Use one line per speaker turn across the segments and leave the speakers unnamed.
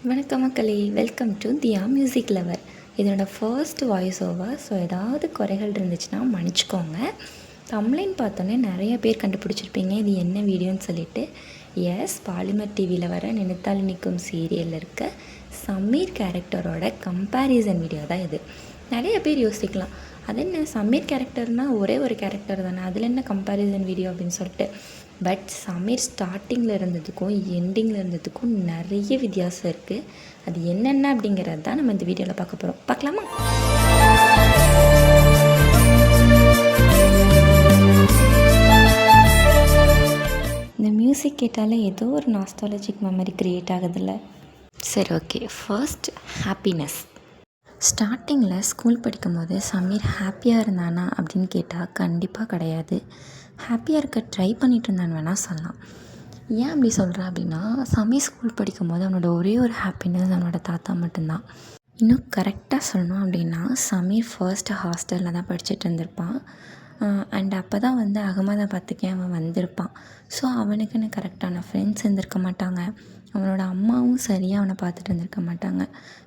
வணக்கம் மக்களே, welcome to Thiya music lover. இதனோட ஃபர்ஸ்ட் வாய்ஸ் ஓவர். ஸோ ஏதாவது குறைகள் இருந்துச்சுன்னா மன்னிச்சிக்கோங்க. தம்ப்லைன் பார்த்தோன்னே நிறைய பேர் கண்டுபிடிச்சிருப்பீங்க இது என்ன வீடியோன்னு சொல்லிட்டு. எஸ், பாலிமர் டிவியில் வர நினைத்தால் நிற்கும் சீரியலில் இருக்க சமீர் கேரக்டரோட கம்பேரிசன் வீடியோ தான் இது. நிறைய பேர் யோசிக்கலாம், அது என்ன சமீர் கேரக்டர்னால் ஒரே ஒரு கேரக்டர் தானே, அதில் என்ன கம்பேரிசன் வீடியோ அப்படின்னு சொல்லிட்டு. பட் சமீர் ஸ்டார்டிங்கில் இருந்ததுக்கும் எண்டிங்கில் இருந்ததுக்கும் நிறைய வித்தியாசம் இருக்குது. அது என்னென்ன அப்படிங்கிறது தான் நம்ம இந்த வீடியோவில் பார்க்க போகிறோம். பார்க்கலாமா? இந்த மியூசிக் கேட்டாலே ஏதோ ஒரு நாஸ்டாலஜிக் மெமரி க்ரியேட் ஆகுதில்ல. சரி, ஓகே. First, happiness. ஸ்டார்டிங்கில் ஸ்கூல் படிக்கும்போது சமீர் ஹாப்பியாக இருந்தானா அப்படின்னு கேட்டால் கண்டிப்பாக கிடையாது. ஹாப்பியாக இருக்க ட்ரை பண்ணிகிட்டு இருந்தான்னு வேணால் சொல்லலாம். ஏன் அப்படி சொல்கிறேன் அப்படின்னா, சமீர் ஸ்கூல் படிக்கும்போது அவனோட ஒரே ஒரு ஹாப்பினஸ் அவனோட தாத்தா மட்டும்தான். இன்னும் கரெக்டாக சொல்லணும் அப்படின்னா, சமீர் ஃபர்ஸ்ட்டு ஹாஸ்டலில் தான் படிச்சுட்டு இருந்திருப்பான். அண்ட் அப்போ தான் அகமதாபாத்துக்கே அவன் வந்திருப்பான். ஸோ அவனுக்குன்னு கரெக்டான ஃப்ரெண்ட்ஸ் இருந்திருக்க மாட்டாங்க. அவனோட அம்மாவும் சரியாக அவனை பார்த்துட்டு இருந்திருக்க மாட்டாங்க.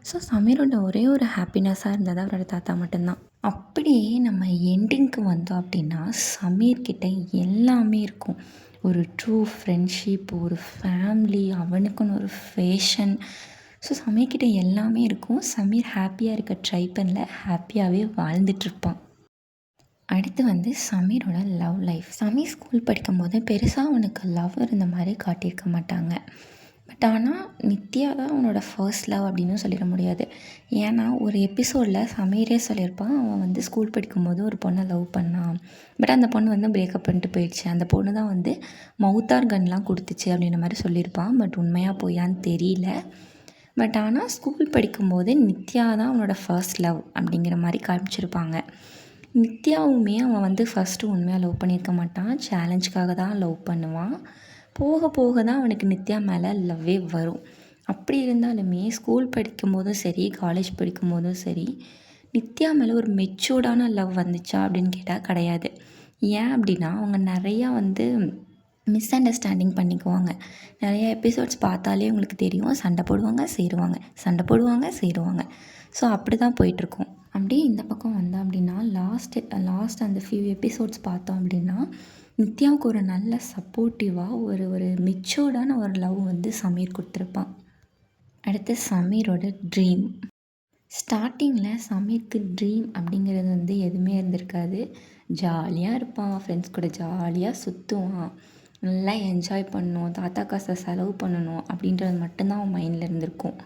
ஸோ சமீரோட ஒரே ஒரு ஹாப்பினஸ்ஸாக இருந்தது அவரோட தாத்தா மட்டும்தான். அப்படியே நம்ம எண்டிங்க்கு வந்தோம் அப்படின்னா, சமீர்கிட்ட எல்லாமே இருக்கும். ஒரு ட்ரூ ஃப்ரெண்ட்ஷிப், ஒரு ஃபேமிலி, அவனுக்குன்னு ஒரு ஃபேஷன். ஸோ சமீர்கிட்ட எல்லாமே இருக்கும். சமீர் ஹாப்பியாக இருக்க ட்ரை பண்ணல, ஹாப்பியாகவே வாழ்ந்துட்டுருப்பான். அடுத்து சமீரோட லவ் லைஃப். சமீர் ஸ்கூல் படிக்கும்போது பெருசாக அவனுக்கு லவ் இருந்த மாதிரி காட்டியிருக்க மாட்டாங்க. பட் ஆனால் நித்யா தான் அவனோட ஃபர்ஸ்ட் லவ் அப்படின்னு சொல்லிட முடியாது. ஏன்னா ஒரு எபிசோடில் சமீரே சொல்லியிருப்பான், அவன் ஸ்கூல் படிக்கும்போது ஒரு பொண்ணை லவ் பண்ணான். பட் அந்த பொண்ணு பிரேக்கப் பண்ணிட்டு போயிடுச்சு. அந்த பொண்ணு தான் மவுத்தார் கன்லாம் கொடுத்துச்சு அப்படின்ற மாதிரி சொல்லியிருப்பான். பட் உண்மையாக போயான்னு தெரியல. பட் ஆனால் ஸ்கூல் படிக்கும்போது நித்யா தான் அவனோட ஃபர்ஸ்ட் லவ் அப்படிங்கிற மாதிரி காமிச்சிருப்பாங்க. நித்யாவுமே அவன் ஃபஸ்ட்டு உண்மையாக லவ் பண்ணியிருக்க மாட்டான். சேலஞ்சுக்காக தான் லவ் பண்ணுவான். போக போக தான் அவனுக்கு நித்யா மேலே லவ்வே வரும். அப்படி இருந்தாலுமே ஸ்கூல் படிக்கும்போதும் சரி, காலேஜ் படிக்கும்போதும் சரி, நித்யா மேலே ஒரு மெச்சூர்டான லவ் வந்துச்சா அப்படின்னு கேட்டால் கிடையாது. ஏன் அப்படின்னா, அவங்க நிறையா மிஸ் அண்டர்ஸ்டாண்டிங் பண்ணிக்குவாங்க. நிறைய எபிசோட்ஸ் பார்த்தாலே உங்களுக்கு தெரியும். சண்டை போடுவாங்க, சேருவாங்க, சண்டை போடுவாங்க, சேருவாங்க. ஸோ அப்படி தான் போயிட்டுருக்கோம். அப்படியே இந்த பக்கம் வந்தோம் அப்படின்னா, லாஸ்ட் அந்த ஃபியூ எபிசோட்ஸ் பார்த்தோம் அப்படின்னா, நித்யாவுக்கு ஒரு நல்ல சப்போர்ட்டிவாக ஒரு மெச்சூர்டான ஒரு லவ் சமீர் கொடுத்துருப்பான். அடுத்து சமீரோட ட்ரீம். ஸ்டார்டிங்கில் சமீருக்கு ட்ரீம் அப்படிங்கிறது எதுவுமே இருந்திருக்காது. ஜாலியாக இருப்பான், ஃப்ரெண்ட்ஸ் கூட ஜாலியாக சுற்றுவான், நல்லா என்ஜாய் பண்ணணும், தாத்தா காசை செலவு பண்ணணும் அப்படின்றது மட்டும்தான் அவன் மைண்டில் இருந்திருக்கும்.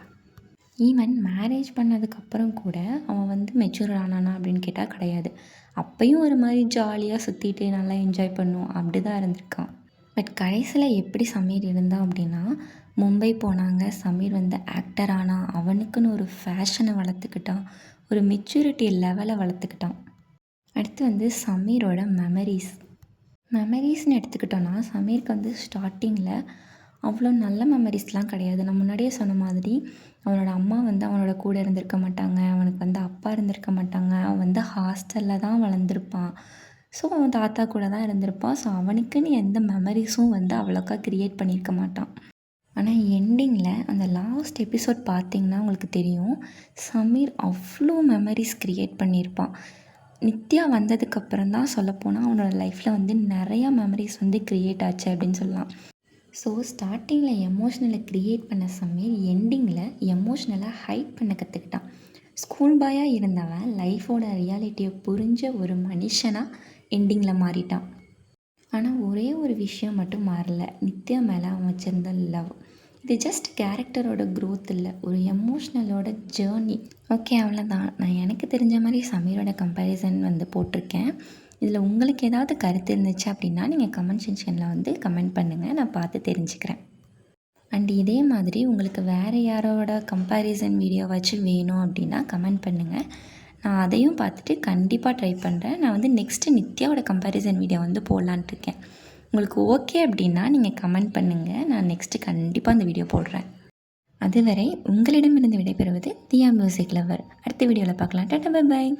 ஈவன் மேரேஜ் பண்ணதுக்கப்புறம் கூட அவன் மெச்சூர் ஆனானா அப்படின்னு கேட்டால் கிடையாது. அப்பையும் ஒரு மாதிரி ஜாலியாக சுற்றிட்டு நல்லா என்ஜாய் பண்ணும் அப்படி தான் இருந்திருக்கான். பட் கடைசியில் எப்படி சமீர் இருந்தான் அப்படின்னா, மும்பை போனாங்க. சமீர் ஆக்டர் ஆனால் அவனுக்குன்னு ஒரு ஃபேஷனை வளர்த்துக்கிட்டான், ஒரு மெச்சூரிட்டி லெவலை வளர்த்துக்கிட்டான். அடுத்து சமீரோட மெமரிஸ்னு எடுத்துக்கிட்டோன்னா, சமீருக்கு ஸ்டார்டிங்கில் அவ்வளோ நல்ல மெமரிஸ்லாம் கிடையாது. நான் முன்னாடியே சொன்ன மாதிரி அவனோட அம்மா அவனோட கூட இருந்திருக்க மாட்டாங்க. அவனுக்கு அப்பா இருந்திருக்க மாட்டாங்க. அவன் ஹாஸ்டலில் தான் வளர்ந்துருப்பான். ஸோ அவன் தாத்தா கூட தான் இருந்திருப்பான். ஸோ அவனுக்குன்னு எந்த மெமரிஸும் அவ்வளோக்கா க்ரியேட் பண்ணியிருக்க மாட்டான். ஆனால் எண்டிங்கில் அந்த லாஸ்ட் எபிசோட் பார்த்திங்கன்னா உங்களுக்கு தெரியும், சமீர் அவ்வளோ மெமரிஸ் க்ரியேட் பண்ணியிருப்பான். நித்யா வந்ததுக்கப்புறம் தான் சொல்லப்போனால் அவனோட லைஃப்பில் நிறையா மெமரிஸ் க்ரியேட் ஆச்சு அப்படின்னு சொல்லலாம். ஸோ ஸ்டார்டிங்கில் எமோஷ்னலை க்ரியேட் பண்ண சமீர் எண்டிங்கில் எமோஷ்னலாக ஹைட் பண்ண கற்றுக்கிட்டான். ஸ்கூல் பாயாக இருந்தவன் லைஃபோட ரியாலிட்டியை புரிஞ்ச ஒரு மனுஷனாக எண்டிங்கில் மாறிட்டான். ஆனால் ஒரே ஒரு விஷயம் மட்டும் மாறல, நித்யா மேலே அவன் வச்சுருந்த லவ். இது ஜஸ்ட் கேரக்டரோட க்ரோத் இல்லை, ஒரு எமோஷ்னலோட ஜேர்னி. ஓகே, அவ்வளோதான். நான் எனக்கு தெரிஞ்ச மாதிரி சமீரோட கம்பேரிசன் போட்டிருக்கேன். இதில் உங்களுக்கு ஏதாவது கருத்து இருந்துச்சு அப்படின்னா நீங்கள் கமெண்ட் செக்ஷனில் கமெண்ட் பண்ணுங்கள், நான் பார்த்து தெரிஞ்சுக்கிறேன். அண்ட் இதே மாதிரி உங்களுக்கு வேறு யாரோட கம்பேரிசன் வீடியோவாச்சும் வேணும் அப்படின்னா கமெண்ட் பண்ணுங்கள். நான் அதையும் பார்த்துட்டு கண்டிப்பாக ட்ரை பண்ணுறேன். நான் நெக்ஸ்ட்டு நித்யாவோட கம்பேரிசன் வீடியோ போடலான்ட்டு இருக்கேன். உங்களுக்கு ஓகே அப்படின்னா நீங்கள் கமெண்ட் பண்ணுங்கள், நான் நெக்ஸ்ட்டு கண்டிப்பாக அந்த வீடியோ போடுறேன். அதுவரை உங்களிடமிருந்து விடைபெறுவது தியா மியூசிக் லவர். அடுத்த வீடியோவில் பார்க்கலாம். Tata, bye bye.